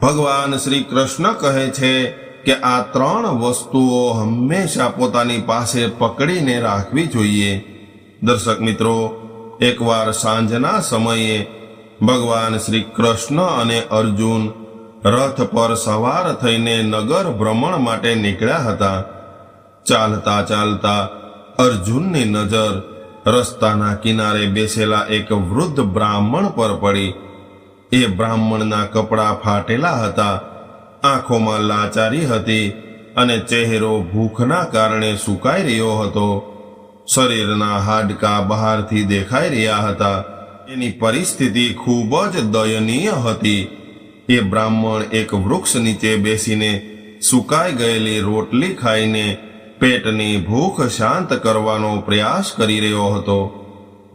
ભગવાન શ્રી કૃષ્ણ કહે છે કે આ ત્રણ વસ્તુઓ હંમેશા પોતાની પાસે પકડીને રાખવી જોઈએ। દર્શક મિત્રો, એકવાર સાંજના સમયે ભગવાન શ્રી કૃષ્ણ અને અર્જુન રથ પર સવાર થઈને નગર ભ્રમણ માટે નીકળ્યા હતા। ચાલતા ચાલતા અર્જુનની નજર રસ્તાના કિનારે બેસેલા એક વૃદ્ધ બ્રાહ્મણ પર પડી। એ બ્રાહ્મણના કપડાં ફાટેલા હતા, આંખોમાં લાચારી હતી અને ચહેરો ભૂખના કારણે સુકાઈ રહ્યો હતો। શરીરના હાડકાં બહારથી દેખાઈ રહ્યા હતા। એની પરિસ્થિતિ ખૂબ જ દયનીય હતી। એ બ્રાહ્મણ એક વૃક્ષ નીચે બેસીને સુકાઈ ગયેલી રોટલી ખાઈને પેટની ભૂખ શાંત કરવાનો પ્રયાસ કરી રહ્યો હતો।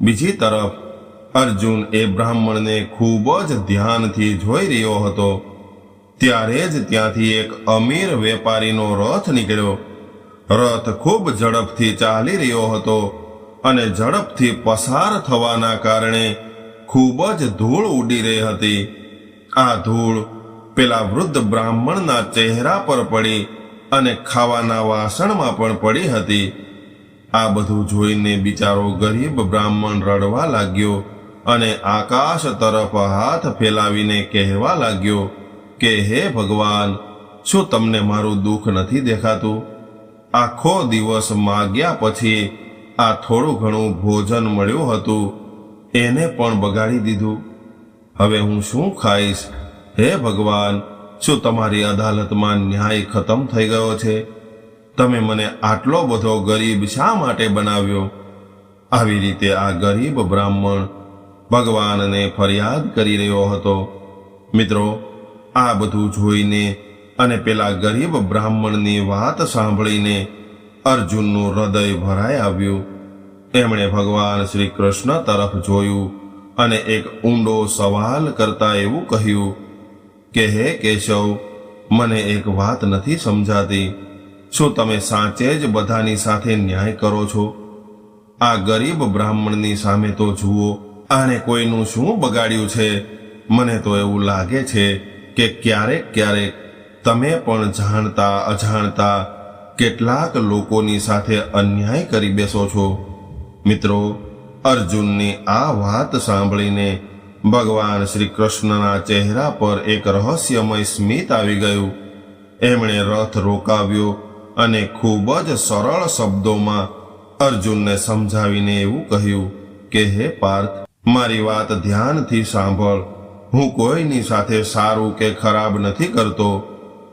બીજી તરફ અર્જુન એ બ્રાહ્મણને ખૂબ જ ધ્યાનથી જોઈ રહ્યો હતો। ત્યારે જ ત્યાંથી એક અમીર વેપારીનો રથ નીકળ્યો। રથ ખૂબ ઝડપથી ચાલી રહ્યો હતો અને ઝડપથી પસાર થવાના કારણે ખૂબ જ ધૂળ ઉડી રહી હતી। આ ધૂળ પેલા વૃદ્ધ બ્રાહ્મણના ચહેરા પર પડી અને ખાવાના વાસણમાં પણ પડી હતી। આ બધું જોઈને બિચારો ગરીબ બ્રાહ્મણ રડવા લાગ્યો અને આકાશ તરફ હાથ ફેલાવીને કહેવા લાગ્યો કે હે ભગવાન, શું તમને મારું દુઃખ નથી દેખાતું? આખો દિવસ માગ્યા પછી આ થોડું ઘણું ભોજન મળ્યું હતું, એને પણ બગાડી દીધું। હવે હું શું ખાઈશ? હે ભગવાન, શું તમારી અદાલતમાં ન્યાય ખતમ થઈ ગયો છે? તમે મને આટલો બધો ગરીબ શા માટે બનાવ્યો? આવી રીતે આ ગરીબ બ્રાહ્મણ ભગવાનને ફરિયાદ કરી રહ્યો હતો। મિત્રો, આ બધું જોઈને અને પેલા ગરીબ બ્રાહ્મણની વાત સાંભળીને અર્જુનનું હૃદય ભરાઈ આવ્યું। એમણે ભગવાન શ્રી કૃષ્ણ તરફ જોયું અને એક ઊંડો સવાલ કરતા એવું કહ્યું કે હે કેશવ, મને એક વાત નથી સમજાતી। શું તમે સાચે જ બધાની સાથે ન્યાય કરો છો? આ ગરીબ બ્રાહ્મણની સામે તો જુઓ, આને કોઈનું શું બગાડ્યું છે? મને તો એવું લાગે છે કે ક્યારેક ક્યારેક તમે પણ જાણતા અજાણતા કેટલાક લોકોની સાથે અન્યાય કરી બેસો છો। મિત્રો, અર્જુનની આ વાત સાંભળીને ભગવાન શ્રી કૃષ્ણના ચહેરા પર એક રહસ્યમય સ્મિત આવી ગયું। એમણે રથ રોકાવ્યો અને ખૂબ જ સરળ શબ્દોમાં અર્જુનને સમજાવીને એવું કહ્યું કે હે પાર્થ, મારી વાત ધ્યાનથી સાંભળ। હું કોઈની સાથે સારું કે ખરાબ નથી કરતો।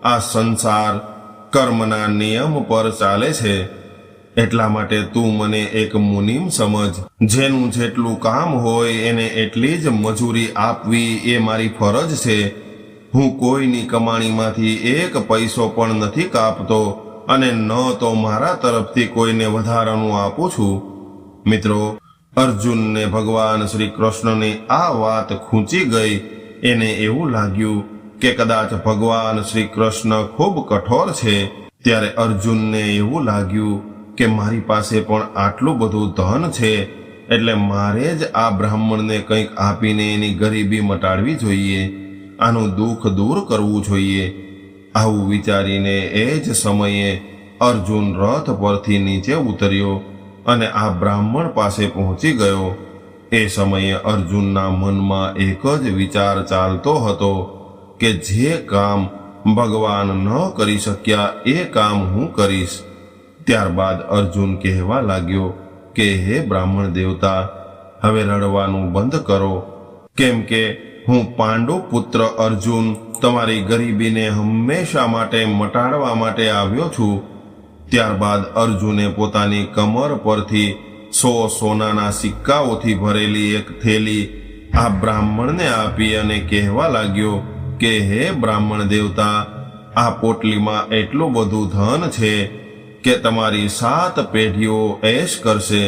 આ સંસાર કર્મના નિયમ પર ચાલે છે, એટલા માટે તું મને એક મુનિમ સમજ। જેનું જેટલું કામ હોય એને એટલી જ મજૂરી આપવી એ મારી ફરજ છે। હું કોઈની કમાણીમાંથી એક પૈસો પણ નથી કાપતો અને ન તો મારા તરફથી કોઈને વધારાનું આપું છું। મિત્રો, અર્જુનને ભગવાન શ્રી કૃષ્ણની આ વાત ખૂંચી ગઈ। એને એવું લાગ્યું કે કદાચ ભગવાન શ્રી કૃષ્ણ ખૂબ કઠોર છે। ત્યારે અર્જુનને એવું લાગ્યું કે મારી પાસે પણ આટલું બધું ધન છે, એટલે મારે જ આ બ્રાહ્મણને કંઈક આપીને એની ગરીબી મટાડવી જોઈએ, આનું દુઃખ દૂર કરવું જોઈએ। આવું વિચારીને એ જ સમયે અર્જુન રથ પરથી નીચે ઉતર્યો અને આ બ્રાહ્મણ પાસે પહોંચી ગયો। એ સમયે અર્જુનના મનમાં એક જ વિચાર ચાલતો હતો કે જે કામ ભગવાન ન કરી શક્યા એ કામ હું કરીશ। ત્યારબાદ અર્જુન કહેવા લાગ્યો કે હે બ્રાહ્મણ દેવતા, હવે રડવાનું બંધ કરો, કેમ કે હું પાંડુ પુત્ર અર્જુન તમારી ગરીબીને હંમેશા માટે મટાડવા માટે આવ્યો છું। ત્યારબાદ અર્જુને પોતાની કમર પરથી 100 સોનાના સિક્કાઓથી ભરેલી એક થેલી આ બ્રાહ્મણને આપી અને કહેવા લાગ્યો કે હે બ્રાહ્મણ દેવતા, આ પોટલીમાં એટલું બધું ધન છે કે તમારી 7 પેઢીઓ એશ કરશે।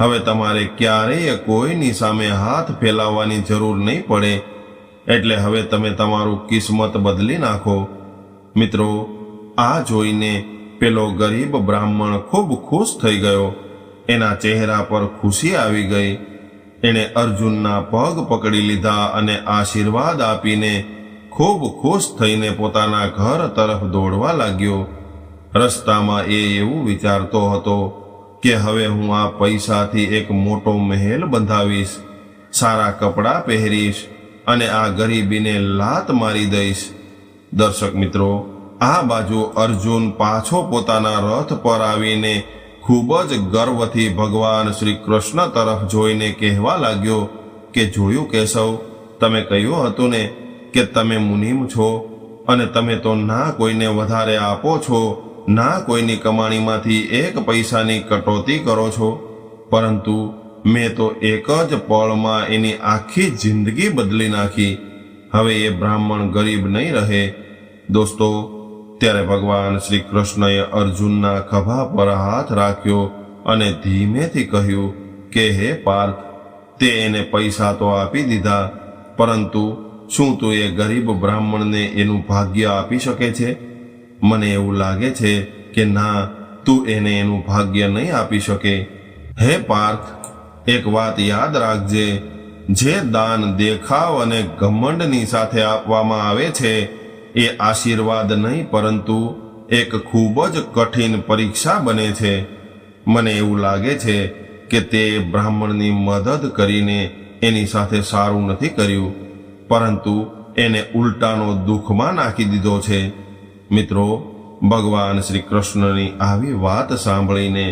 હવે તમારે ક્યારેય કોઈની સામે હાથ ફેલાવવાની જરૂર નહીં પડે, એટલે હવે તમે તમારું કિસ્મત બદલી નાખો। મિત્રો, આ જોઈને પેલો ગરીબ બ્રાહ્મણ ખૂબ ખુશ થઈ ગયો। એના ચહેરા પર ખુશી આવી ગઈ। એણે અર્જુનના પગ પકડી લીધા અને આશીર્વાદ આપીને ખૂબ ખુશ થઈને પોતાના ઘર તરફ દોડવા લાગ્યો। રસ્તામાં એ એવું વિચારતો હતો કે હવે હું આ પૈસાથી એક મોટો મહેલ બંધાવીશ, સારા કપડાં પહેરીશ અને આ ગરીબીને લાત મારી દઈશ। દર્શક મિત્રો, આ બાજુ અર્જુન પાછો પોતાના રથ પર આવીને ખૂબ જ ગર્વથી ભગવાન શ્રી કૃષ્ણ તરફ જોઈને કહેવા લાગ્યો કે જોયું કેશવ, તમે કહ્યું હતું ને કે તમે મુનિમ છો અને તમે તો ના કોઈને વધારે આપો છો, ના કોઈની કમાણીમાંથી એક પૈસાની કટોતી કરો છો, પરંતુ મેં તો એક જ પળમાં એની આખી જિંદગી બદલી નાખી। હવે એ બ્રાહ્મણ ગરીબ નહીં રહે। દોસ્તો, ત્યારે ભગવાન શ્રી કૃષ્ણએ અર્જુનના ખભા પર હાથ રાખ્યો અને ધીમેથી કહ્યું કે હે પાર્થ, તે એને પૈસા તો આપી દીધા, પરંતુ શું તું એ ગરીબ બ્રાહ્મણને એનું ભાગ્ય આપી શકે છે? મને એવું લાગે છે કે ના, તું એને એનું ભાગ્ય નહીં આપી શકે। હે પાર્થ, એક વાત યાદ રાખજે, જે દાન દેખાવ અને ઘમંડની સાથે આપવામાં આવે છે એ આશીર્વાદ નહીં, પરંતુ એક ખૂબ જ કઠિન પરીક્ષા બને છે। મને એવું લાગે છે કે તે બ્રાહ્મણની મદદ કરીને એની સાથે સારું નથી કર્યું, પરંતુ એને ઉલટાનો દુઃખમાં નાખી દીધો છે। મિત્રો, ભગવાન શ્રી કૃષ્ણની આવી વાત સાંભળીને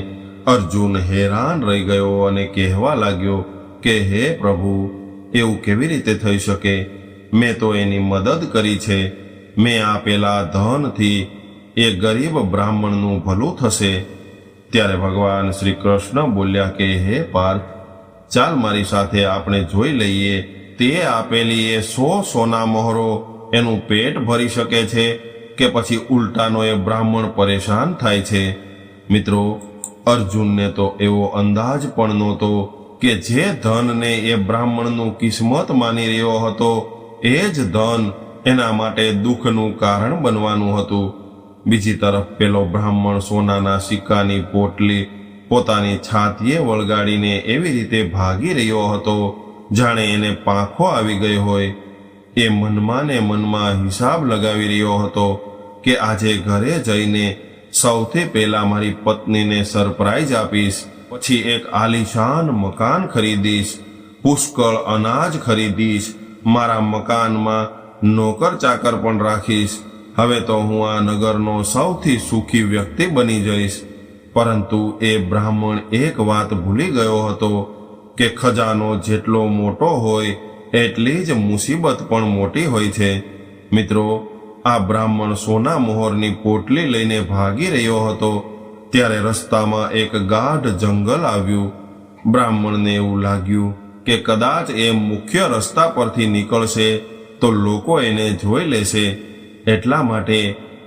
અર્જુન હેરાન રહી ગયો અને કહેવા લાગ્યો કે હે પ્રભુ, એવું કેવી રીતે થઈ શકે? મેં તો એની મદદ કરી છે। મેં આપેલા ધનથી એ ગરીબ બ્રાહ્મણનું ભલું થશે। ત્યારે ભગવાન શ્રી કૃષ્ણ બોલ્યા કે હે પાર્થ, ચાલ મારી સાથે આપણે જોઈ લઈએ તે આપેલી એ 100 સોના મહોરો એનું પેટ ભરી શકે છે કે પછી ઉલટાનો એ બ્રાહ્મણ પરેશાન થાય છે। મિત્રો, અર્જુનને તો એવો અંદાજ પણ નહોતો કે જે ધનને એ બ્રાહ્મણનું કિસ્મત માની રહ્યો હતો એ જ ધન એના માટે દુઃખનું કારણ બનવાનું હતું। બીજી તરફ પેલો બ્રાહ્મણ સોનાના સિક્કાની પોટલી પોતાની છાતીએ વળગાડીને એવી રીતે ભાગી રહ્યો હતો જાણે એને પાંખો આવી ગઈ હોય। એ મનમાં ને મનમાં હિસાબ લગાવી રહ્યો હતો કે આજે ઘરે જઈને સૌથી પહેલા મારી પત્નીને સરપ્રાઈઝ આપીશ, પછી એક આલીશાન મકાન ખરીદીશ, પુષ્કળ અનાજ ખરીદીશ, મારા મકાનમાં નોકર ચાકર પણ રાખીશ। હવે તો હું આ નગરનો સૌથી સુખી વ્યક્તિ બની જઈશ। પરંતુ એ બ્રાહ્મણ એક વાત ભૂલી ગયો હતો કે ખજાનો જેટલો મોટો હોય એટલી જ મુસીબત પણ મોટી હોય છે। મિત્રો, આ બ્રાહ્મણ સોના મોહરની પોટલી લઈને ભાગી રહ્યો હતો ત્યારે રસ્તામાં એક ગાઢ જંગલ આવ્યું। બ્રાહ્મણને એવું લાગ્યું કે કદાચ એ મુખ્ય રસ્તા પરથી નીકળશે તો લોકો એને જોઈ લેશે, એટલા માટે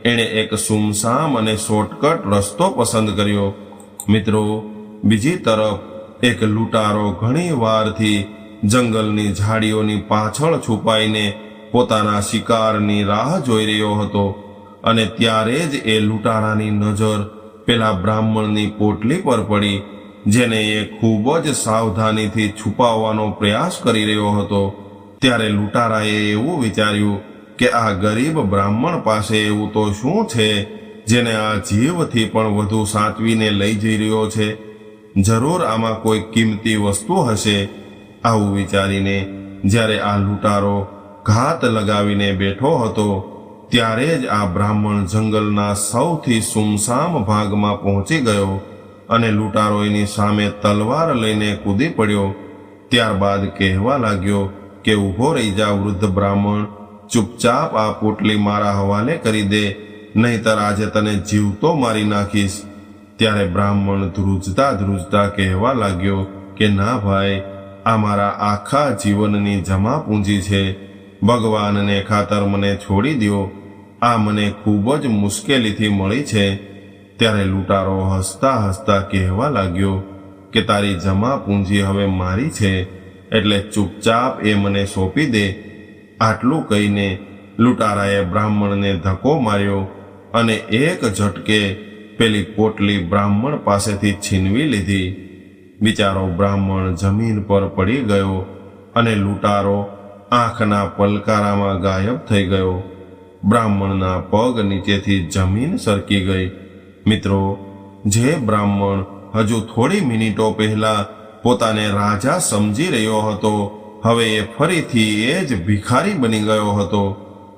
એણે એક સુમસામ અને શોર્ટકટ રસ્તો પસંદ કર્યો। મિત્રો, બીજી તરફ એક લૂંટારો ઘણી વારથી જંગલની ઝાડીઓની પાછળ છુપાઈને પોતાના શિકારની રાહ જોઈ રહ્યો હતો અને ત્યારે જ એ લૂંટારાની નજર પેલા બ્રાહ્મણની પોટલી પર પડી, જેને એ ખૂબ જ સાવધાનીથી છુપાવવાનો પ્રયાસ કરી રહ્યો હતો। ત્યારે લૂંટારાએ એવું વિચાર્યું કે આ ગરીબ બ્રાહ્મણ પાસે એવું તો શું છે જેને આ જીવથી પણ વધુ સાચવીને લઈ જઈ રહ્યો છે? જરૂર આમાં કોઈ કિંમતી વસ્તુ હશે। આવું વિચારીને જ્યારે આ લૂંટારો ઘાત લગાવીને બેઠો હતો ત્યારે જ આ બ્રાહ્મણ જંગલના સૌથી સુમસામ ભાગમાં પહોંચી ગયો અને લૂંટારો એની સામે તલવાર લઈને કૂદી પડ્યો। ત્યારબાદ કહેવા લાગ્યો કે ઊભો રહી જા વૃદ્ધ બ્રાહ્મણ, ચૂપચાપ આ પોટલી મારા હવાલે કરી દે, નહીંતર આજે તને જીવતો મારી નાખીશ। ત્યારે બ્રાહ્મણ ધ્રુજતા ધ્રુજતા કહેવા લાગ્યો કે ના ભાઈ, આ મારા આખા જીવનની જમા પૂંજી છે, ભગવાનને ખાતર મને છોડી દ્યો, આ મને ખૂબ જ મુશ્કેલીથી મળી છે। ત્યારે લૂંટારો હસતા હસતા કહેવા લાગ્યો કે તારી જમા પૂંજી હવે મારી છે, એટલે ચૂપચાપ એ મને સોંપી દે। આટલું કહીને લૂંટારાએ બ્રાહ્મણને ધક્કો માર્યો અને એક ઝટકે પેલી પોટલી બ્રાહ્મણ પાસેથી છીનવી લીધી। બિચારો બ્રાહ્મણ જમીન પર પડી ગયો અને લૂંટારો આંખના પલકારામાં ગાયબ થઈ ગયો. બ્રાહ્મણના પગ નીચેથી જમીન સરકી ગઈ. મિત્રો, જે બ્રાહ્મણ હજુ થોડી મિનિટો પહેલા પોતાને રાજા સમજી રહ્યો હતો, હવે એ ફરીથી એ જ ભિખારી બની ગયો હતો.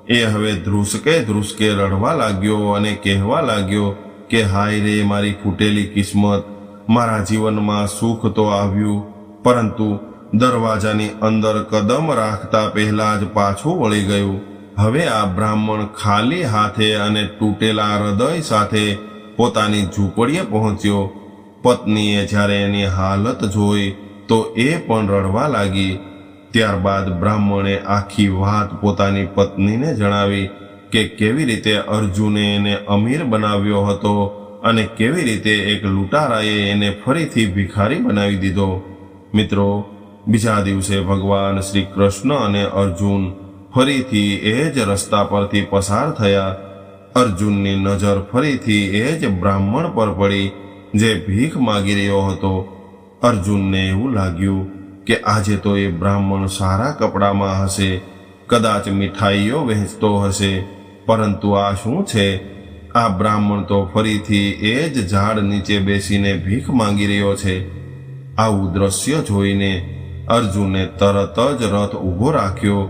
એ હવે ધ્રુસકે ધ્રુસકે રડવા લાગ્યો અને કહેવા લાગ્યો કે હાય રે મારી ફૂટેલી કિસ્મત, મારા જીવનમાં સુખ તો આવ્યું, પરંતુ દરવાજાની અંદર કદમ રાખતા પહેલા જ પાછું વળી ગયું. હવે આ બ્રાહ્મણ ખાલી હાથે અને તૂટેલા હૃદય સાથે પોતાની ઝૂંપડીએ પહોંચ્યો. પત્નીએ જ્યારે એની હાલત જોઈ તો એ પણ રડવા લાગી. ત્યારબાદ બ્રાહ્મણે આખી વાત પોતાની પત્નીને જણાવી કે કેવી રીતે અર્જુને એને અમીર બનાવ્યો હતો અને કેવી રીતે એક લૂંટારાએ એને ફરીથી ભિખારી બનાવી દીધો. મિત્રો, બીજા દિવસે ભગવાન શ્રી કૃષ્ણ અને અર્જુન ફરીથી એ જ રસ્તા પરથી પસાર થયા. અર્જુનની નજર ફરીથી એ જ બ્રાહ્મણ પર પડી જે ભીખ માગી રહ્યો હતો. અર્જુનને એવું લાગ્યું કે આજે તો એ બ્રાહ્મણ સારા કપડામાં હશે, કદાચ મીઠાઈઓ વહેંચતો હશે, પરંતુ આ શું છે? આ બ્રાહ્મણ તો ફરીથી એ જ ઝાડ નીચે બેસીને ભીખ માંગી રહ્યો છે. આવું દ્રશ્ય જોઈને અર્જુને તરત જ રથ ઊભો રાખ્યો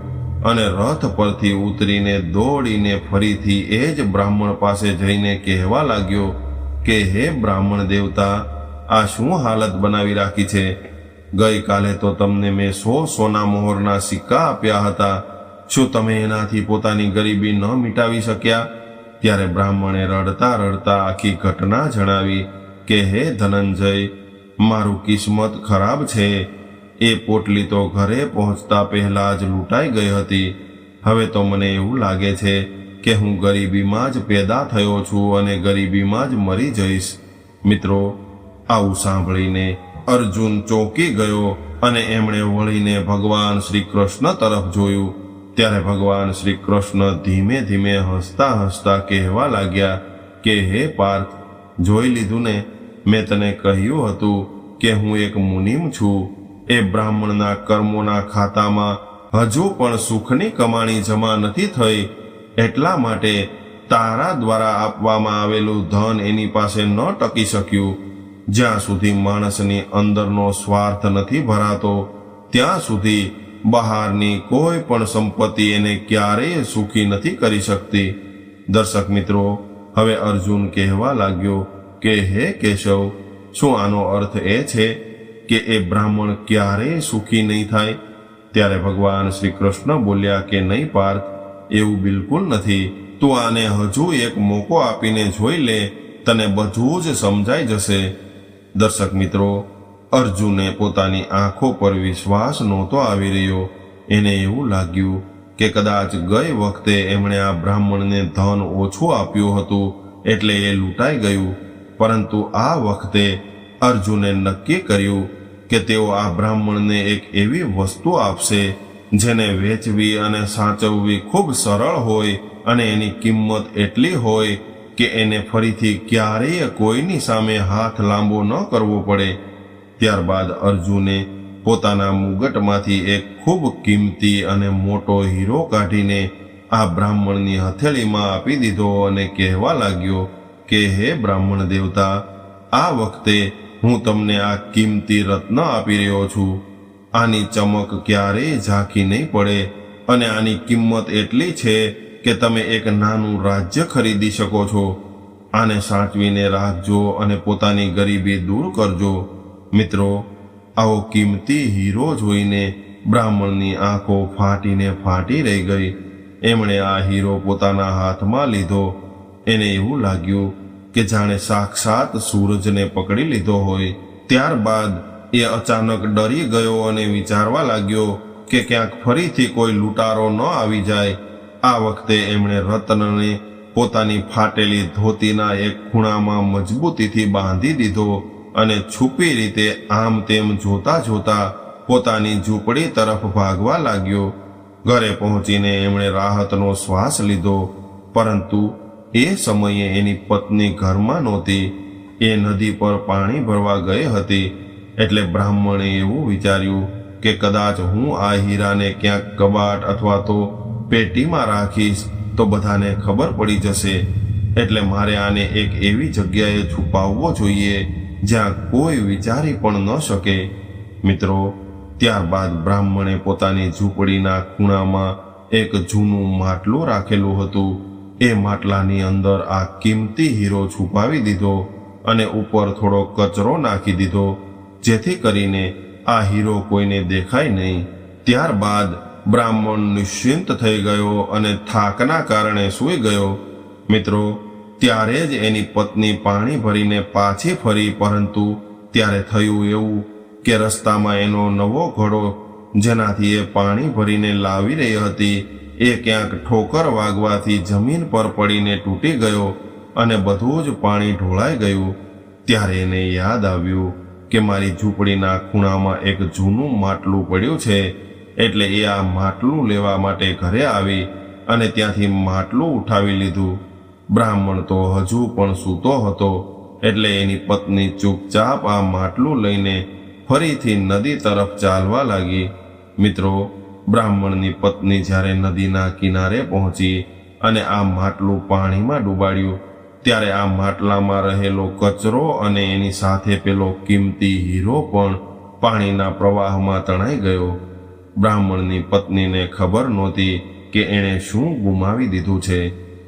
અને રથ પરથી ઉતરીને દોડીને ફરીથી એ જ બ્રાહ્મણ પાસે જઈને કહેવા લાગ્યો કે હે બ્રાહ્મણ દેવતા, આ શું હાલત બનાવી રાખી છે? ગઈકાલે તો તમને મેં 100 સોના મોહરના સિક્કા આપ્યા હતા, શું તમે એનાથી પોતાની ગરીબી ન મિટાવી શક્યા? ત્યારે બ્રાહ્મણે રડતા રડતા આખી ઘટના જણાવી કે હે ધનંજય, મારું કિસ્મત ખરાબ છે. એ પોટલી તો ઘરે પહોંચતા પહેલા જ લૂંટાઈ ગઈ હતી. હવે તો મને એવું લાગે છે કે હું ગરીબીમાં જ પેદા થયો છું અને ગરીબીમાં જ મરી જઈશ. મિત્રો, આવું સાંભળીને અર્જુન ચોંકી ગયો અને એમણે વળીને ભગવાન શ્રી કૃષ્ણ તરફ જોયું. ત્યારે ભગવાન શ્રી કૃષ્ણ ધીમે ધીમે હસતા હસતા કહેવા લાગ્યા કે હે પાર્થ, જોઈ લીધું ને, મેં તને કહ્યું હતું કે હું એક મુનિમ છું. એ બ્રાહ્મણના કર્મોના ખાતામાં હજુ પણ સુખની કમાણી જમા નથી થઈ, એટલા માટે તારા દ્વારા આપવામાં આવેલું ધન એની પાસે ન ટકી શક્યું. જ્યાં સુધી માણસની અંદરનો સ્વાર્થ નથી ભરાતો, ત્યાં સુધી બહારની કોઈ પણ સંપત્તિ એને ક્યારેય સુખી નથી કરી શકતી. દર્શક મિત્રો, હવે અર્જુન કહેવા લાગ્યો કે હે કેશવ, શું આનો અર્થ એ છે કે એ બ્રાહ્મણ ક્યારેય સુખી નહીં થાય? ત્યારે ભગવાન શ્રી કૃષ્ણ બોલ્યા કે નહીં પાર્થ, એવું બિલકુલ નથી. તું આને હજુ એક મોકો આપીને જોઈ લે, તને બધું જ સમજાઈ જશે. દર્શક મિત્રો, અર્જુને પોતાની આંખો પર વિશ્વાસ નહોતો આવી રહ્યો. એને એવું લાગ્યું કે કદાચ ગઈ વખતે એમણે આ બ્રાહ્મણને ધન ઓછું આપ્યું હતું એટલે એ લૂંટાઈ ગયું, પરંતુ આ વખતે અર્જુને નક્કી કર્યું કે તેઓ આ બ્રાહ્મણને એક એવી વસ્તુ આપશે જેને વેચવી અને સાચવવી ખૂબ સરળ હોય અને એની કિંમત એટલી હોય કે એને ફરીથી ક્યારેય કોઈની સામે હાથ લાંબો ન કરવો પડે. ત્યારબાદ અર્જુને પોતાના મુગટમાંથી એક ખૂબ કિંમતી અને મોટો હીરો કાઢીને આ બ્રાહ્મણની હથેળીમાં આપી દીધો અને કહેવા લાગ્યો કે હે બ્રાહ્મણ દેવતા, આ વખતે હું તમને આ કિંમતી રત્ન આપી રહ્યો છું. આની ચમક ક્યારેય ઝાંખી નહીં પડે અને આની કિંમત એટલી છે કે તમે એક નાનું રાજ્ય ખરીદી શકો છો. આને સાચવીને રાખજો અને પોતાની ગરીબી દૂર કરજો. મિત્રો, આવો કિંમતી હીરો જોઈને બ્રાહ્મણની આંખો ફાટીને ફાટી રહી ગઈ. એમણે આ હીરો પોતાના હાથમાં લીધો. એને એવું લાગ્યું કે જાણે સાક્ષાત સૂરજને પકડી લીધો હોય. ત્યારબાદ એ અચાનક ડરી ગયો અને વિચારવા લાગ્યો કે ક્યાંક ફરીથી કોઈ લૂંટારો ન આવી જાય. આ વખતે એમણે રત્નને પોતાની ફાટેલી ધોતીના એક ખૂણામાં મજબૂતીથી બાંધી દીધો અને છુપી રીતે આમ તેમ જોતા જોતા પોતાની ઝૂંપડી તરફ ભાગવા લાગ્યો. ઘરે પહોંચીને એમણે રાહતનો શ્વાસ લીધો, પરંતુ એ સમયે એની પત્ની ઘરમાં નહોતી. એ નદી પર પાણી ભરવા ગઈ હતી. એટલે બ્રાહ્મણે એવું વિચાર્યું કે કદાચ હું આ હીરાને ક્યાંક કબાટ અથવા તો પેટીમાં રાખીશ તો બધાને ખબર પડી જશે, એટલે મારે આને એક એવી જગ્યાએ છુપાવવો જોઈએ જ્યાં કોઈ વિચારી પણ ન શકે. મિત્રો, ત્યારબાદ બ્રાહ્મણે પોતાની ઝૂંપડીના ખૂણામાં એક જૂનું માટલું રાખેલું હતું. એ માટલાની અંદર આ કિંમતી હીરો છુપાવી દીધો અને ઉપર થોડો કચરો નાખી દીધો, જેથી કરીને આ હીરો કોઈને દેખાય નહીં. ત્યારબાદ બ્રાહ્મણ નિશ્ચિંત થઈ ગયો અને થાકના કારણે સૂઈ ગયો. મિત્રો, ત્યારે જ એની પત્ની પાણી ભરીને પાછી ફરી, પરંતુ ત્યારે થયું એવું કે રસ્તામાં એનો નવો ઘડો જેનાથી એ પાણી ભરીને લાવી રહી હતી એ ક્યાંક ઠોકર વાગવાથી જમીન પર પડીને તૂટી ગયો અને બધું જ પાણી ઢોળાઈ ગયું. ત્યારે એને યાદ આવ્યું કે મારી ઝૂંપડીના ખૂણામાં એક જૂનું માટલું પડ્યું છે, એટલે એ આ માટલું લેવા માટે ઘરે આવી અને ત્યાંથી માટલું ઉઠાવી લીધું. બ્રાહ્મણ તો હજુ પણ સૂતો હતો, એટલે એની પત્ની ચૂપચાપ આ માટલું લઈને ફરીથી નદી તરફ ચાલવા લાગી. મિત્રો, બ્રાહ્મણની પત્ની જ્યારે નદીના કિનારે પહોંચી અને આ માટલું પાણીમાં ડૂબાડ્યું, ત્યારે આ માટલામાં રહેલો કચરો અને એની સાથે પેલો કિંમતી હીરો પણ પાણીના પ્રવાહમાં તણાઈ ગયો. બ્રાહ્મણની પત્નીને ખબર નહોતી કે એણે શું ગુમાવી દીધું છે.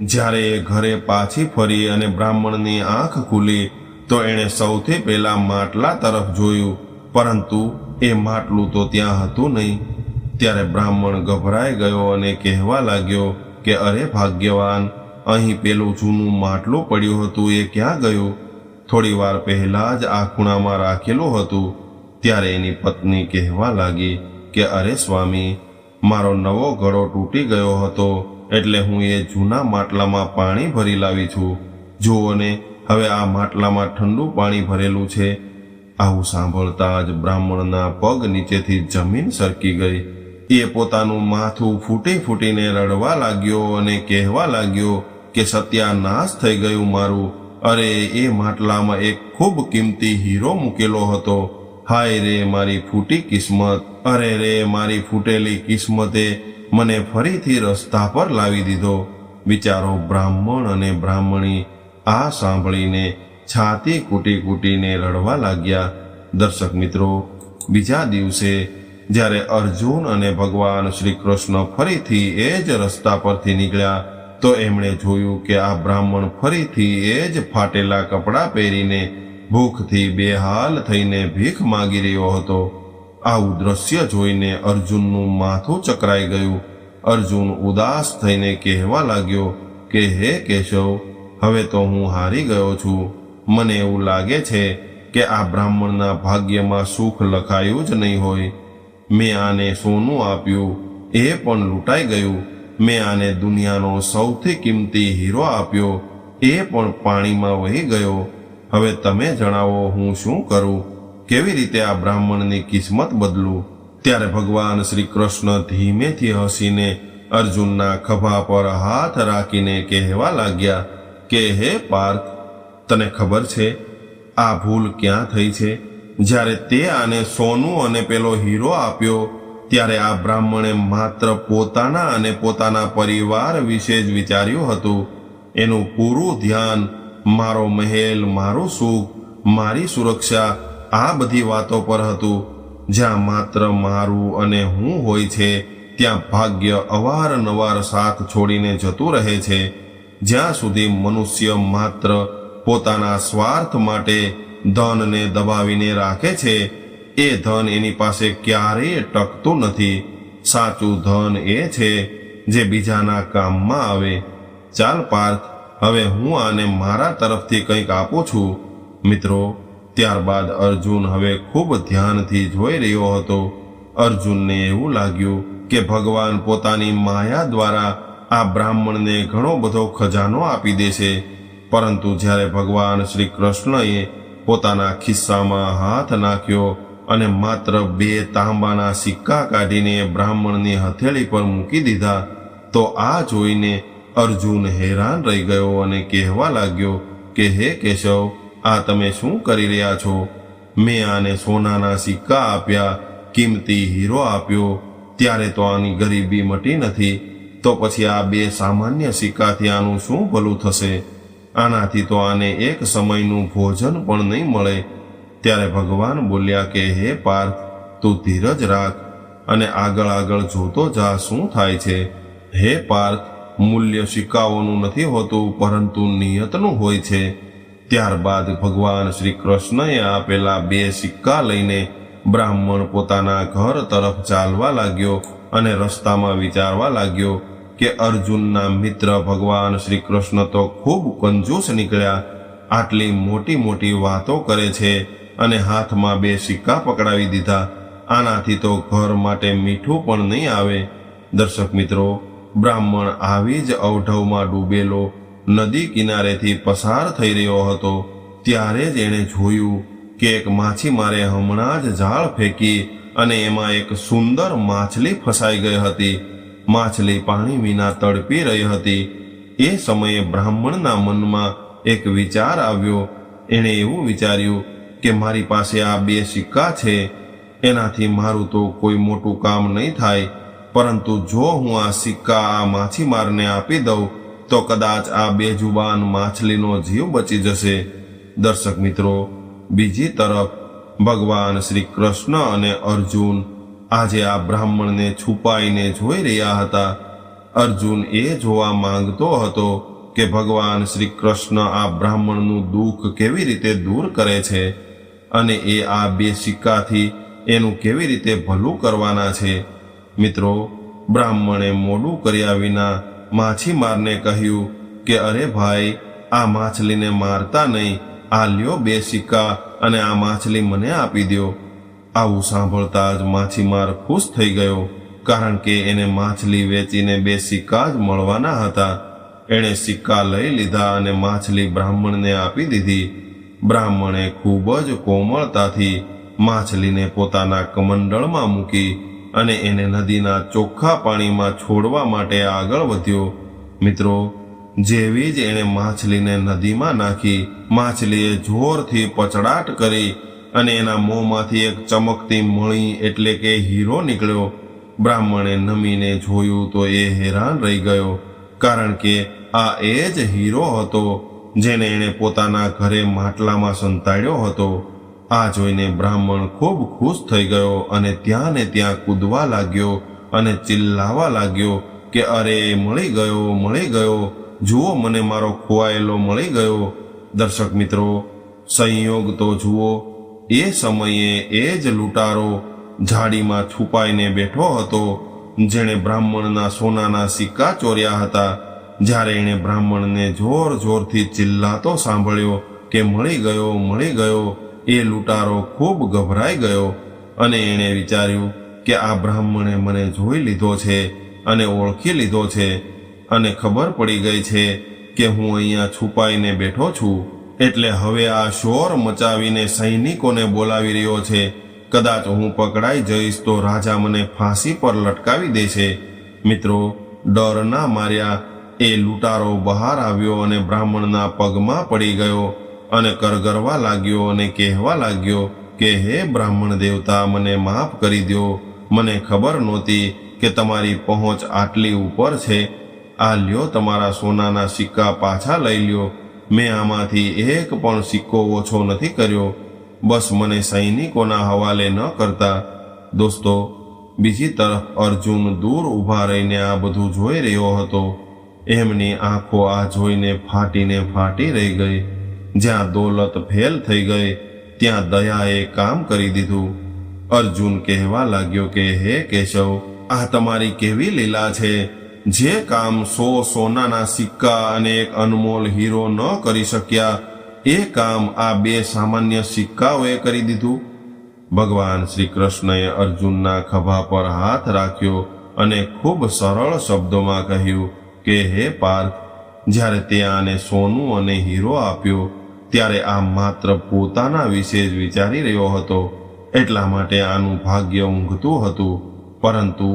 જ્યારે એ ઘરે પાછી ફરી અને બ્રાહ્મણની આંખ ખુલી તો એણે સૌથી પહેલા માટલા તરફ જોયું, પરંતુ એ માટલું તો ત્યાં હતું નહીં. ત્યારે બ્રાહ્મણ ગભરાઈ ગયો અને કહેવા લાગ્યો કે અરે ભાગ્યવાન, અહીં પેલું જૂનું માટલું પડ્યું હતું એ ક્યાં ગયું? થોડી વાર પહેલા જ આ ખૂણામાં રાખેલું હતું. ત્યારે એની પત્ની કહેવા લાગી કે અરે સ્વામી, મારો નવો ઘડો તૂટી ગયો હતો, એટલે હું એ જૂના માટલામાં પાણી ભરી લાવી છું. જુઓ ને, હવે આ માટલામાં ઠંડુ પાણી ભરેલું છે. આવું સાંભળતા જ બ્રાહ્મણના પગ નીચેથી જમીન સરકી ગઈ. એ પોતાનું માથું ફૂટી ફૂટીને રડવા લાગ્યો અને કહેવા લાગ્યો કે સત્યાનાશ થઈ ગયું મારું. અરે, એ માટલામાં એક ખૂબ કિંમતી હીરો મૂકેલો હતો. હાય રે મારી ફૂટી કિસ્મત! અરે રે મારી ફૂટેલી કિસ્મતે મને ફરીથી રસ્તા પર લાવી દીધો. વિચારો, બ્રાહ્મણ અને બ્રાહ્મણી આ સાંભળીને છાતી કૂટી કૂટીને રડવા લાગ્યા. દર્શક મિત્રો, બીજા દિવસે જ્યારે અર્જુન અને ભગવાન શ્રી કૃષ્ણ ફરીથી એ જ રસ્તા પરથી નીકળ્યા તો એમણે જોયું કે આ બ્રાહ્મણ ફરીથી એ જ ફાટેલા કપડાં પહેરીને ભૂખથી બેહાલ થઈને ભીખ માંગી રહ્યો હતો. આવું દ્રશ્ય જોઈને અર્જુનનું માથું ચકરાઈ ગયું. અર્જુન ઉદાસ થઈને કહેવા લાગ્યો કે હે કેશવ, હવે તો હું હારી ગયો છું. મને એવું લાગે છે કે આ બ્રાહ્મણના ભાગ્યમાં સુખ લખાયું જ નહીં હોય. મેં આને સોનું આપ્યું, એ પણ લૂંટાઈ ગયું. મેં આને દુનિયાનો સૌથી કિંમતી હીરો આપ્યો, એ પણ પાણીમાં વહી ગયો. હવે તમે જણાવો, હું શું કરું? કેવી રીતે આ બ્રાહ્મણની કિસ્મત બદલું? ત્યારે ભગવાન શ્રી કૃષ્ણ ધીમેથી હસીને અર્જુનના ખભા પર હાથ રાખીને કહેવા લાગ્યા કે હે પાર્થ, તને ખબર છે આ ભૂલ ક્યાં થઈ છે? જ્યારે તે આને સોનું અને પેલો હીરો આપ્યો ત્યારે આ બ્રાહ્મણે માત્ર પોતાના અને પોતાના પરિવાર વિશે જ વિચાર્યું હતું. એનું પૂરું ધ્યાન મારો મહેલ, મારું સુખ, મારી સુરક્ષા, આ બધી વાતો પર હતું. જ્યાં માત્ર મારું અને હું હોય છે ત્યાં ભાગ્ય અવારનવાર સાથ છોડીને જતું રહે છે. જ્યાં સુધી મનુષ્ય માત્ર પોતાના સ્વાર્થ માટે ધનને દબાવીને રાખે છે, એ ધન એની પાસે ક્યારેય ટકતું નથી. સાચું ધન એ છે જે બીજાના કામમાં આવે. ચાલ પાર્થ, હવે હું આને મારા તરફથી કંઈક આપું છું. મિત્રો, ત્યારબાદ અર્જુન હવે ખૂબ ધ્યાનથી જોઈ રહ્યો હતો. અર્જુનને એવું લાગ્યું કે ભગવાન પોતાની માયા દ્વારા આ બ્રાહ્મણને ઘણો બધો ખજાનો આપી દેશે. પરંતુ જ્યારે ભગવાન શ્રી કૃષ્ણએ પોતાના ખિસ્સામાં હાથ નાખ્યો અને માત્ર 2 તાંબાના સિક્કા કાઢીને બ્રાહ્મણની હથેળી પર મૂકી દીધા, તો આ જોઈને અર્જુન હેરાન રહી ગયો અને કહેવા લાગ્યો કે હે કેશવ, આ તમે શું કરી રહ્યા છો? મેં આને સોનાના સિક્કા આપ્યા, કિંમતી હીરો આપ્યો, ત્યારે તો આની ગરીબી મટી નથી, તો પછી આ 2 સામાન્ય સિક્કાથી આનું શું ભલું થશે? આનાથી તો આને એક સમયનું ભોજન પણ નહીં મળે. ત્યારે ભગવાન બોલ્યા કે હે પાર્થ, તું ધીરજ રાખ અને આગળ આગળ જોતો જા શું થાય છે. હે પાર્થ, મૂલ્ય સિક્કાઓનું નથી હોતું, પરંતુ નિયતનું હોય છે. ત્યારબાદ ભગવાન શ્રી કૃષ્ણએ આપેલા 2 સિક્કા લઈને બ્રાહ્મણ પોતાના ઘર તરફ ચાલવા લાગ્યો અને રસ્તામાં વિચારવા લાગ્યો કે અર્જુનના મિત્ર ભગવાન શ્રી કૃષ્ણ તો ખૂબ કંજૂસ નીકળ્યા. આટલી મોટી મોટી વાતો કરે છે અને હાથમાં 2 સિક્કા પકડાવી દીધા. આનાથી તો ઘર માટે મીઠું પણ નહીં આવે. દર્શક મિત્રો, બ્રાહ્મણ આવી જ અવઢવમાં ડૂબેલો નદી કિનારેથી પસાર થઈ રહ્યો હતો. ત્યારે જ એણે જોયું કે એક માછીમારે હમણાં જ જાળ ફેંકી અને એમાં એક સુંદર માછલી ફસાઈ ગઈ હતી. માછલી પાણી વિના તડપી રહી હતી. એ સમયે બ્રાહ્મણના મનમાં એક વિચાર આવ્યો. એણે એવું વિચાર્યું કે મારી પાસે આ 2 સિક્કા છે, એનાથી મારું તો કોઈ મોટું કામ નહીં થાય, પરંતુ જો હું આ સિક્કા આ માછીમારને આપી દઉં તો કદાચ આ બેજુબાન માછલીનો જીવ બચી જશે. દર્શક મિત્રો, બીજી તરફ ભગવાન શ્રી કૃષ્ણ અને અર્જુન આજે આ બ્રાહ્મણને છુપાઈને જોઈ રહ્યા હતા. અર્જુન એ જોવા માંગતો હતો કે ભગવાન શ્રી કૃષ્ણ આ બ્રાહ્મણનું દુઃખ કેવી રીતે દૂર કરે છે અને એ આ 2 સિક્કાથી એનું કેવી રીતે ભલું કરવાના છે. મિત્રો, બ્રાહ્મણે મોડું કર્યા વિના માછીમારને કહ્યું કે અરે ભાઈ, આ માછલીને મારતા નહીં, આ લ્યો 2 સિક્કા અને આ માછલી મને આપી દો. આવું સાંભળતા જ માછીમાર ખુશ થઈ ગયો, કારણ કે એને માછલી વેચીને 2 સિક્કા જ મળવાના હતા. એણે સિક્કા લઈ લીધા અને માછલી બ્રાહ્મણને આપી દીધી. બ્રાહ્મણે ખૂબ જ કોમળતાથી માછલીને પોતાના કમંડળમાં મૂકી અને એને નદીના ચોખ્ખા પાણીમાં છોડવા માટે આગળ વધ્યો. મિત્રો, જેવી જ એણે માછલીને નદીમાં નાખી, માછલીએ જોરથી પચડાટ કરી અને એના મોંમાંથી એક ચમકતી મણી એટલે કે હીરો નીકળ્યો. બ્રાહ્મણે નમીને જોયું તો એ હેરાન રહી ગયો, કારણ કે આ એ જ હીરો હતો જેને એણે પોતાના ઘરે માટલામાં સંતાડ્યો હતો. આ જોઈને બ્રાહ્મણ ખૂબ ખુશ થઈ ગયો અને ત્યાં ને ત્યાં કૂદવા લાગ્યો અને ચિલ્લાવા લાગ્યો કે અરે, મળી ગયો, મળી ગયો, જુઓ મને મારો ખોવાયેલો મળી ગયો. દર્શક મિત્રો, સંયોગ તો જુઓ, એ સમયે એ જ લૂંટારો ઝાડીમાં છુપાઈને બેઠો હતો જેણે બ્રાહ્મણના સોનાના સિક્કા ચોર્યા હતા. જ્યારે એણે બ્રાહ્મણને જોર જોરથી ચિલ્લાતો સાંભળ્યો કે મળી ગયો, મળી ગયો, એ લૂંટારો ખૂબ ગભરાઈ ગયો અને એણે વિચાર્યું કે આ બ્રાહ્મણે મને જોઈ લીધો છે અને ઓળખી લીધો છે અને ખબર પડી ગઈ છે કે હું અહીંયા છુપાઈને બેઠો છું, એટલે હવે આ શોર મચાવીને સૈનિકોને બોલાવી રહ્યો છે. કદાચ હું પકડાઈ જઈશ તો રાજા મને ફાંસી પર લટકાવી દેશે. મિત્રો, ડરના માર્યા એ લૂંટારો બહાર આવ્યો અને બ્રાહ્મણના પગમાં પડી ગયો અને કરગરવા લાગ્યો અને કહેવા લાગ્યો કે હે બ્રાહ્મણ દેવતા, મને માફ કરી દો. મને ખબર નહોતી કે તમારી પહોંચ આટલી ઉપર છે. આ લ્યો, તમારા સોનાના સિક્કા પાછા લઈ લ્યો. મેં આમાંથી એક પણ સિક્કો ઓછો નથી કર્યો. બસ મને સૈનિકોના હવાલે ન કરતા. દોસ્તો, બીજી તરફ અર્જુન દૂર ઊભા રહીને આ બધું જોઈ રહ્યો હતો. એમની આંખો આ જોઈને ફાટી રહી ગઈ. જ્યાં દોલત ફેલ થઈ ગઈ, ત્યાં દયાએ કામ કરી દીધું. અર્જુન કહેવા લાગ્યો કે હે કેશવ, આ તમારી કેવી લીલા છે? જે કામ 100 સોનાના સિક્કા અને એક અનમોલ હીરો ન કરી શક્યા, એ કામ આ 2 સામાન્ય સિક્કાઓએ કરી દીધું. ભગવાન શ્રી કૃષ્ણએ અર્જુનના ખભા પર હાથ રાખ્યો અને ખૂબ સરળ શબ્દોમાં કહ્યું કે હે પાર્થ, જ્યારે તે આને સોનું અને હીરો આપ્યો ત્યારે આ માત્ર પોતાના વિશે જ વિચારી રહ્યો હતો, એટલા માટે આનું ભાગ્ય ઊંઘતું હતું. પરંતુ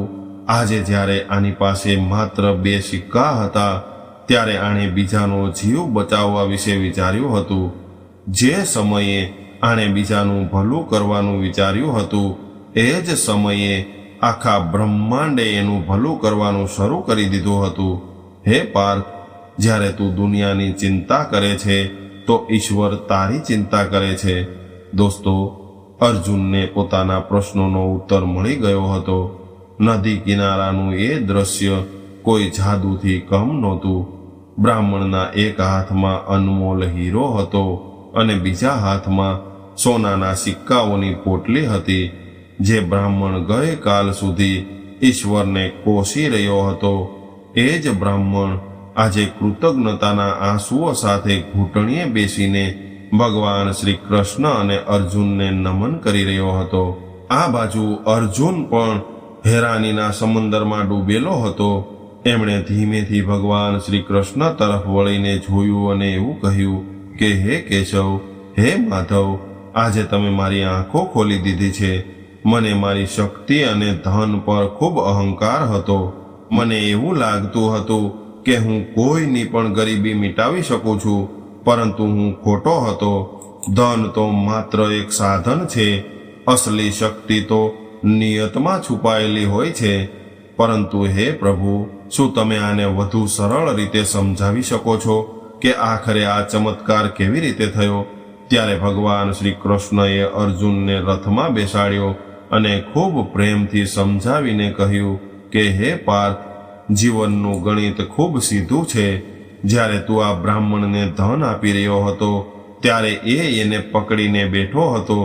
આજે જ્યારે આની પાસે માત્ર 2 સિક્કા હતા, ત્યારે આણે બીજાનો જીવ બચાવવા વિશે વિચાર્યું હતું. જે સમયે આણે બીજાનું ભલું કરવાનું વિચાર્યું હતું, એ જ સમયે આખા બ્રહ્માંડે એનું ભલું કરવાનું શરૂ કરી દીધું હતું. હે પાર્થ, જ્યારે તું દુનિયાની ચિંતા કરે છે તો ઈશ્વર તારી ચિંતા કરે છે. દોસ્તો, અર્જુનને પોતાના પ્રશ્નોનો ઉત્તર મળી ગયો હતો. નદી કિનારાનું એ દ્રશ્ય કોઈ જાદુથી કમ નહોતું. બ્રાહ્મણના એક હાથમાં અનમોલ હીરો હતો અને બીજા હાથમાં સોનાના સિક્કાઓની પોટલી હતી. જે બ્રાહ્મણ ગઈકાલ સુધી ઈશ્વરને કોસી રહ્યો હતો, એ જ બ્રાહ્મણ આજે કૃતજ્ઞતાના આંસુઓ સાથે ઘૂંટણીએ બેસીને ભગવાન શ્રી કૃષ્ણ અને અર્જુનને નમન કરી રહ્યો હતો. આ બાજુ અર્જુન પણ હેરાનીના સમંદરમાં ડૂબેલો હતો. એમણે ધીમેથી ભગવાન શ્રી કૃષ્ણ તરફ વળીને જોયું અને એવું કહ્યું કે હે કેશવ, હે માધવ, આજે તમે મારી આંખો ખોલી દીધી છે. મને મારી શક્તિ અને ધન પર ખૂબ અહંકાર હતો. મને એવું લાગતું હતું કે હું કોઈની પણ ગરીબી મિટાવી શકું છું, પરંતુ હું ખોટો હતો. ધન તો માત્ર એક સાધન છે. અસલી શક્તિ તો નિયતમાં છુપાયેલી હોય છે. પરંતુ હે પ્રભુ, શું તમે આને વધુ સરળ રીતે સમજાવી શકો છો કે આખરે આ ચમત્કાર કેવી રીતે થયો? ત્યારે ભગવાન શ્રી કૃષ્ણએ અર્જુનને રથમાં બેસાડ્યો અને ખૂબ પ્રેમથી સમજાવીને કહ્યું કે હે પાર્થ, જીવનનું ગણિત ખૂબ સીધું છે. જ્યારે તું આ બ્રાહ્મણને ધન આપી રહ્યો હતો, ત્યારે એને પકડીને બેઠો હતો.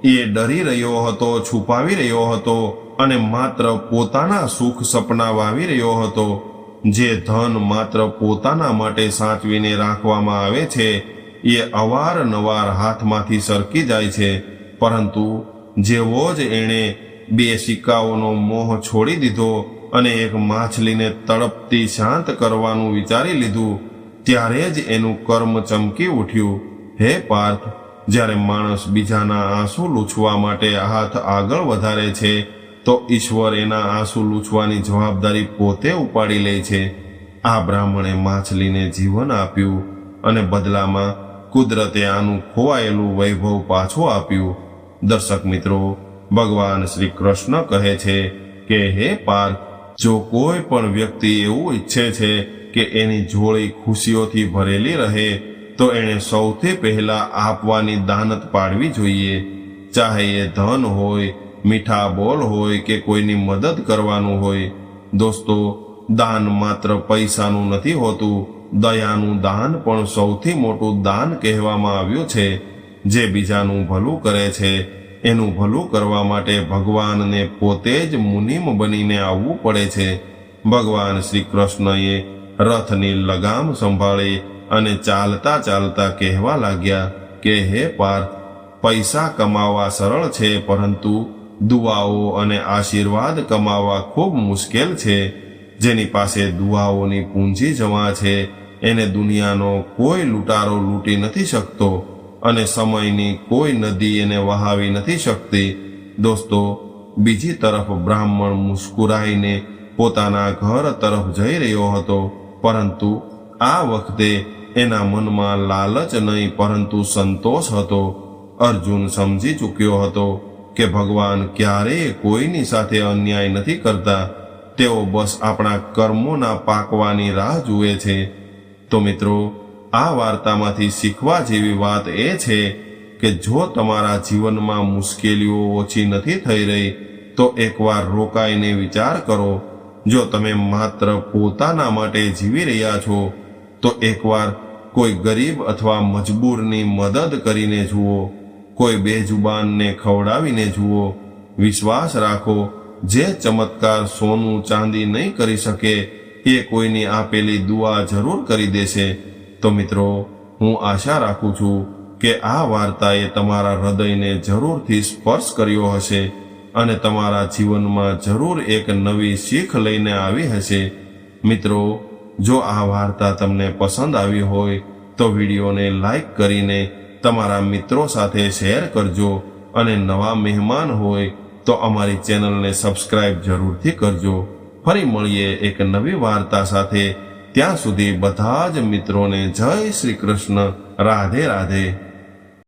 એ ડરી રહ્યો હતો, છુપાવી રહ્યો હતો અને માત્ર પોતાના સુખ સપના વાવી રહ્યો હતો. જે ધન માત્ર પોતાના માટે સાચવીને રાખવામાં આવે છે, એ અવારનવાર હાથમાંથી સરકી જાય છે. પરંતુ જેવો જ એણે 2 સિક્કાઓનો મોહ છોડી દીધો અને એક માછલીને તડપતી શાંત કરવાનું વિચારી લીધું, ત્યારે જ એનું કર્મ ચમકી ઉઠ્યું. હે પાર્થ, જ્યારે માણસ બીજાના આંસુ લૂછવા માટે હાથ આગળ વધારે છે, તો ઈશ્વર એના આંસુ લૂછવાની જવાબદારી પોતે ઉપાડી લે છે. આ બ્રાહ્મણે માછલીને જીવન આપ્યું અને બદલામાં કુદરતે આનું ખોવાયેલું વૈભવ પાછું આપ્યું. દર્શક મિત્રો, ભગવાન શ્રી કૃષ્ણ કહે છે કે હે પાર્થ, જો કોઈ પણ વ્યક્તિ એવું ઈચ્છે છે કે એની જોડી ખુશીઓથી ભરેલી રહે, તો એણે સૌથી પહેલા આપવાની દાનત પાડવી જોઈએ. ચાહે એ ધન હોય, મીઠા બોલ હોય કે કોઈની મદદ કરવાનું હોય. દોસ્તો, દાન માત્ર પૈસાનું નથી હોતું. દયાનું દાન પણ સૌથી મોટું દાન કહેવામાં આવ્યું છે. જે બીજાનું ભલું કરે છે, એનું ભલું કરવા માટે ભગવાનને પોતે જ મુનિમ બનીને આવવું પડે છે. ભગવાન શ્રી કૃષ્ણએ રથની લગામ સંભાળી અને ચાલતા ચાલતા કહેવા લાગ્યા કે હે પાર્થ, પૈસા કમાવા સરળ છે, પરંતુ દુઆઓ અને આશીર્વાદ કમાવા ખૂબ મુશ્કેલ છે. જેની પાસે દુઆઓની પૂંજી જમા છે, એને દુનિયાનો કોઈ લૂંટારો લૂંટી નથી શકતો અને સમયની કોઈ નદી એને વહાવી નથી શકતી. દોસ્તો, બીજી તરફ બ્રાહ્મણ મુસ્કુરાઈને પોતાના ઘર તરફ જઈ રહ્યો હતો, પરંતુ આ વખતે એના મનમાં લાલચ નહીં પરંતુ સંતોષ હતો. અર્જુન સમજી ચૂક્યો હતો કે ભગવાન ક્યારેય કોઈની સાથે અન્યાય નથી કરતા. તેઓ બસ આપણા કર્મોના પાકવાની રાહ જુએ છે. તો મિત્રો, આ વાર્તામાંથી શીખવા જેવી વાત એ છે કે જો તમારા જીવનમાં મુશ્કેલીઓ ઓછી નથી થઈ રહી, તો એકવાર રોકાઈને વિચાર કરો. જો તમે માત્ર પોતાના માટે જીવી રહ્યા છો, તો એકવાર કોઈ ગરીબ અથવા મજબૂરની મદદ કરીને જુઓ. કોઈ બેજુબાનને ખવડાવીને જુઓ. વિશ્વાસ રાખો, જે ચમત્કાર સોનું ચાંદી નહીં કરી શકે, એ કોઈની આપેલી દુઆ જરૂર કરી દેશે. તો મિત્રો, હું આશા રાખું છું કે આ વાર્તાએ તમારા હૃદયને જરૂરથી સ્પર્શ કર્યો હશે અને તમારા જીવનમાં જરૂર એક નવી શીખ લઈને આવી હશે. મિત્રો, જો આ વાર્તા તમને પસંદ આવી હોય તો વિડીયોને લાઈક કરીને તમારા મિત્રો સાથે શેર કરજો અને નવા મહેમાન હોય તો અમારી ચેનલને સબસ્ક્રાઇબ જરૂરથી કરજો. ફરી મળીએ એક નવી વાર્તા સાથે. ત્યાં સુધી બધા જ મિત્રોને જય શ્રી કૃષ્ણ. રાધે રાધે.